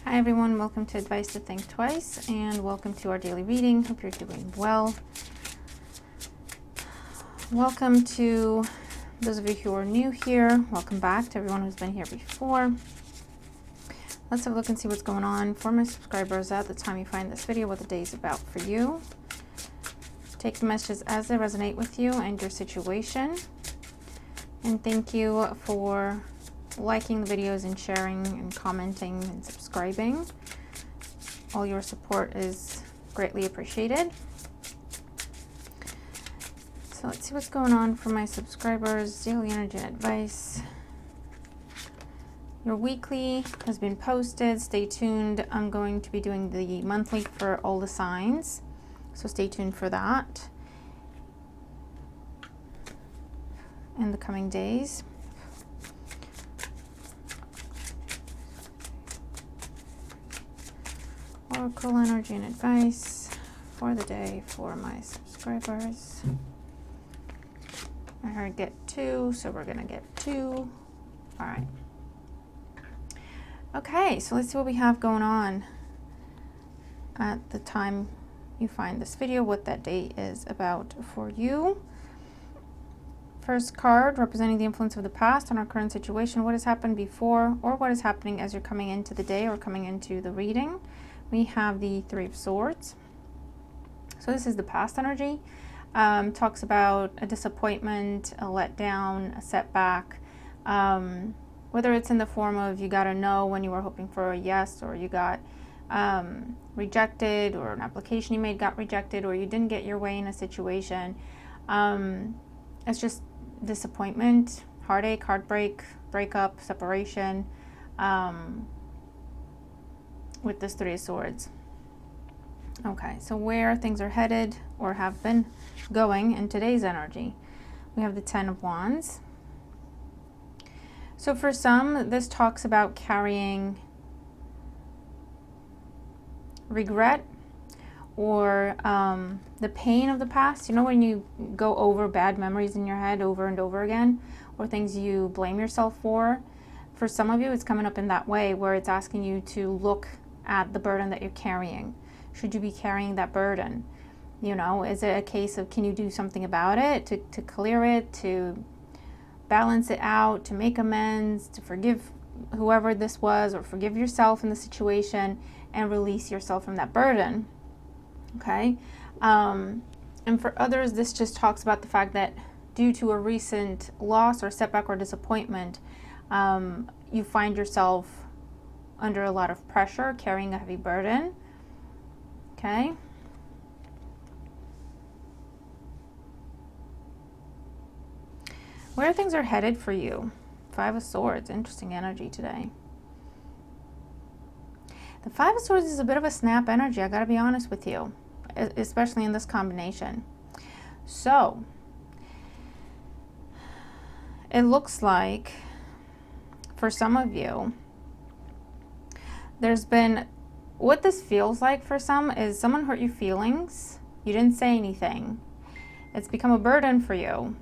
Hi everyone, welcome to Advice to Think Twice and welcome to our daily reading. Hope you're doing well. Welcome to those of you who are new here. Welcome back to everyone who's been here before. Let's have a look and see what's going on for my subscribers at the time you find this video, what the day is about for you. Take the messages as they resonate with you and your situation. And thank you for liking the videos and sharing and commenting and subscribing. All your support is greatly appreciated. So let's see what's going on for my subscribers. Daily energy and advice. Your weekly has been posted. Stay tuned. I'm going to be doing the monthly for all the signs, so stay tuned for that in the coming days. Oracle energy and advice for the day for my subscribers. I heard get 2, so we're gonna get 2. All right. Okay, so let's see what we have going on at the time you find this video, what that day is about for you. First card, representing the influence of the past on our current situation. What has happened before or what is happening as you're coming into the day or coming into the reading. We have the Three of Swords. So this is the past energy. Talks about a disappointment, a letdown, a setback. Whether it's in the form of you got a no when you were hoping for a yes, or you got rejected, or an application you made got rejected, or you didn't get your way in a situation. It's just disappointment, heartache, heartbreak, breakup, separation. With this Three of Swords. Okay, so where things are headed or have been going in today's energy. We have the Ten of Wands. So for some, this talks about carrying regret or the pain of the past. You know, when you go over bad memories in your head over and over again, or things you blame yourself for. For some of you, it's coming up in that way where it's asking you to look at the burden that you're carrying. Should you be carrying that burden? You know, is it a case of can you do something about it to clear it, to balance it out, to make amends, to forgive whoever this was, or forgive yourself in the situation and release yourself from that burden? Okay. And for others, this just talks about the fact that due to a recent loss or setback or disappointment, you find yourself under a lot of pressure, carrying a heavy burden. Okay. Where things are headed for you. Five of Swords, interesting energy today. The Five of Swords is a bit of a snap energy, I gotta be honest with you, especially in this combination. So, it looks like for some of you, there's been, what this feels like for some is someone hurt your feelings. You didn't say anything. It's become a burden for you.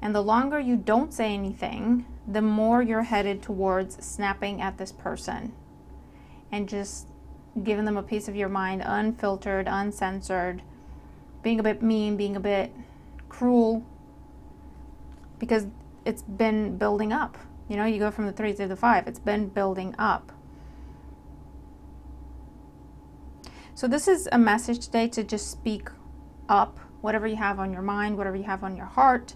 And the longer you don't say anything, the more you're headed towards snapping at this person and just giving them a piece of your mind, unfiltered, uncensored, being a bit mean, being a bit cruel, because it's been building up. You know, you go from the 3 to the 5. It's been building up. So this is a message today to just speak up whatever you have on your mind, whatever you have on your heart,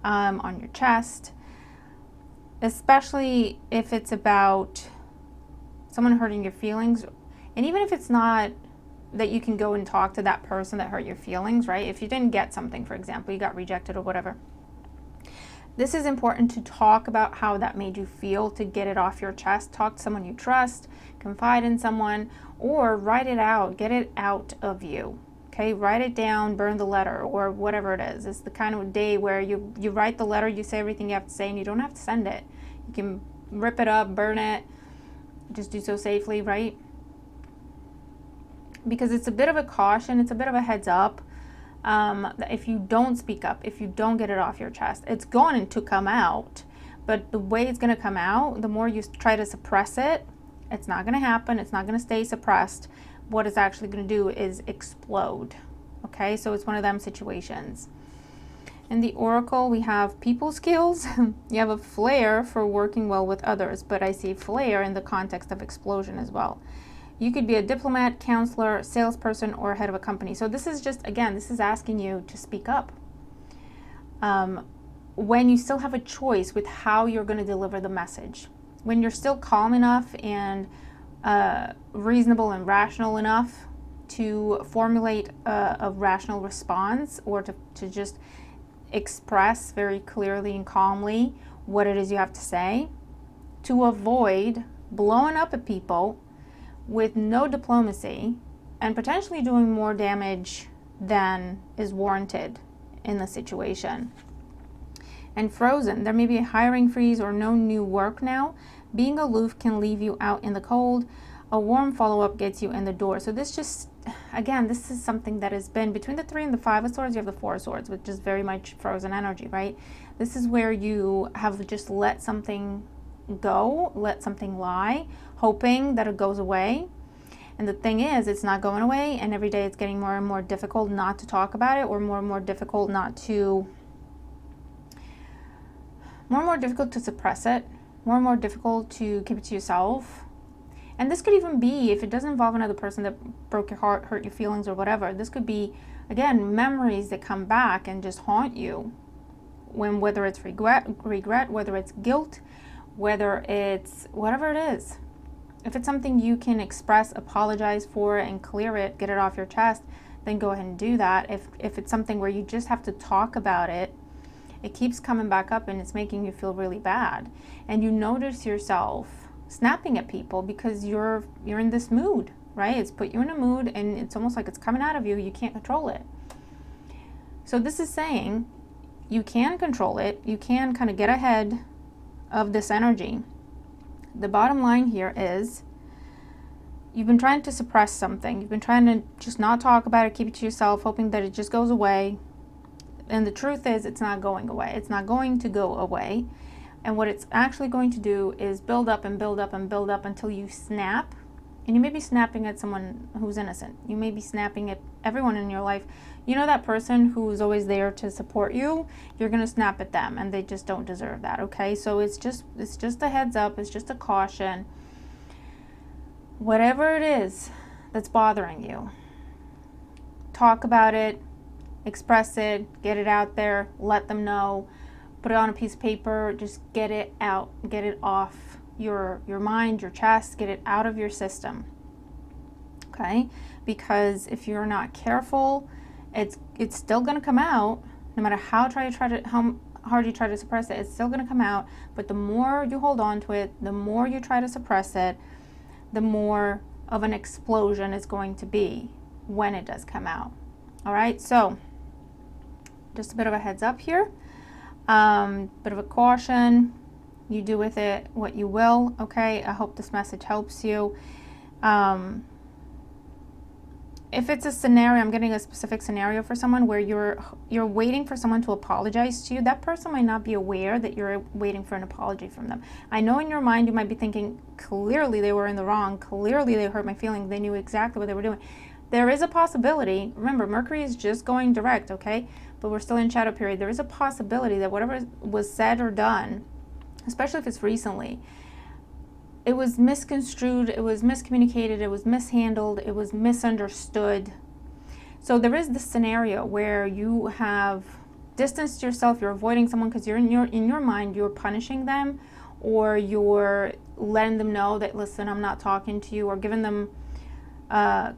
on your chest, especially if it's about someone hurting your feelings. And even if it's not that you can go and talk to that person that hurt your feelings, right? If you didn't get something, for example, you got rejected or whatever. This is important to talk about how that made you feel, to get it off your chest. Talk to someone you trust, confide in someone, or write it out, get it out of you. Okay, write it down, burn the letter, or whatever it is. It's the kind of day where you write the letter, you say everything you have to say, and you don't have to send it. You can rip it up, burn it, just do so safely, right? Because it's a bit of a caution, it's a bit of a heads up. That if you don't speak up, if you don't get it off your chest, it's going to come out. But the way it's going to come out, the more you try to suppress it, It's not going to happen. It's not going to stay suppressed. What it's actually going to do is explode. Okay, so it's one of them situations. In the oracle, we have people skills. You have a flair for working well with others, but I see flair in the context of explosion as well. You could be a diplomat, counselor, salesperson, or head of a company. So this is just, again, this is asking you to speak up. When you still have a choice with how you're going to deliver the message. When you're still calm enough and reasonable and rational enough to formulate a rational response, or to just express very clearly and calmly what it is you have to say, to avoid blowing up at people with no diplomacy and potentially doing more damage than is warranted in the situation. And frozen, there may be a hiring freeze or no new work now. Being aloof can leave you out in the cold. A warm follow-up gets you in the door. So this just, again, this is something that has been between the 3 and the 5 of swords. You have the 4 of swords, which is very much frozen energy, right? This is where you have just let something go, let something lie, hoping that it goes away. And the thing is, it's not going away, and every day it's getting more and more difficult not to talk about it, or more and more difficult to suppress it, more and more difficult to keep it to yourself. And this could even be, if it doesn't involve another person that broke your heart, hurt your feelings, or whatever, this could be, again, memories that come back and just haunt you. Whether it's regret, whether it's guilt, whether it's whatever it is. If it's something you can express, apologize for, and clear it, get it off your chest, then go ahead and do that. If it's something where you just have to talk about it, it keeps coming back up and it's making you feel really bad. And you notice yourself snapping at people because you're in this mood, right? It's put you in a mood and it's almost like it's coming out of you. You can't control it. So this is saying you can control it. You can kind of get ahead of this energy. The bottom line here is you've been trying to suppress something. You've been trying to just not talk about it, keep it to yourself, hoping that it just goes away. And the truth is it's not going away. It's not going to go away. And what it's actually going to do is build up and build up and build up until you snap. And you may be snapping at someone who's innocent. You may be snapping at everyone in your life. You know that person who's always there to support you? You're going to snap at them, and they just don't deserve that, okay? So it's just a heads up. It's just a caution. Whatever it is that's bothering you, talk about it, express it, get it out there, let them know. Put it on a piece of paper, just get it out, get it off your mind, your chest, get it out of your system, okay? Because if you're not careful, it's still gonna come out, no matter how hard you try to suppress it, it's still gonna come out, but the more you hold on to it, the more you try to suppress it, the more of an explosion it's going to be when it does come out, all right? So, just a bit of a heads up here. Bit of a caution. You do with it what you will, okay? I hope this message helps you. If it's a scenario, I'm getting a specific scenario for someone where you're waiting for someone to apologize to you. That person might not be aware that you're waiting for an apology from them. I know in your mind you might be thinking, clearly they were in the wrong, clearly they hurt my feelings, they knew exactly what they were doing. There is a possibility, remember, Mercury is just going direct, okay? But we're still in shadow period. There is a possibility that whatever was said or done, especially if it's recently, it was misconstrued, it was miscommunicated, it was mishandled, it was misunderstood. So there is this scenario where you have distanced yourself, you're avoiding someone because you're in your mind, you're punishing them, or you're letting them know that, listen, I'm not talking to you, or giving them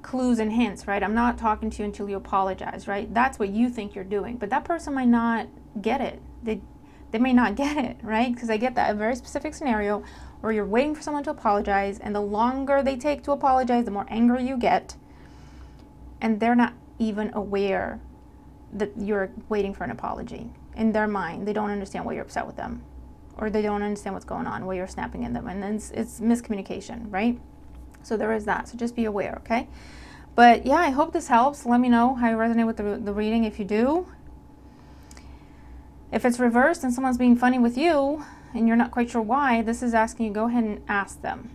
clues and hints, right? I'm not talking to you until you apologize, right? That's what you think you're doing, but that person might not get it. They may not get it, right? Because I get that, a very specific scenario where you're waiting for someone to apologize, and the longer they take to apologize, the more angry you get, and they're not even aware that you're waiting for an apology. In their mind, they don't understand why you're upset with them, or they don't understand what's going on, why you're snapping at them, and then it's miscommunication, right? So there is that. So just be aware, okay? But yeah, I hope this helps. Let me know how you resonate with the reading if you do. If it's reversed and someone's being funny with you and you're not quite sure why, this is asking you go ahead and ask them.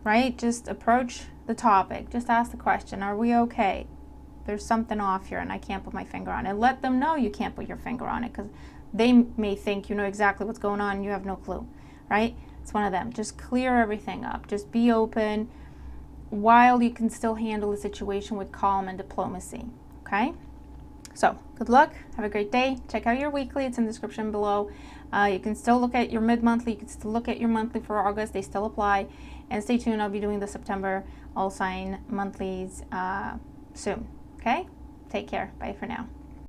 right? Just approach the topic. Just ask the question, are we okay? There's something off here and I can't put my finger on it. Let them know you can't put your finger on it, because they may think you know exactly what's going on and you have no clue, right? It's one of them. Just clear everything up. Just be open while you can still handle the situation with calm and diplomacy, okay? So, good luck. Have a great day. Check out your weekly. It's in the description below. You can still look at your mid-monthly. You can still look at your monthly for August. They still apply. And stay tuned. I'll be doing the September all sign monthlies soon. Okay? Take care. Bye for now.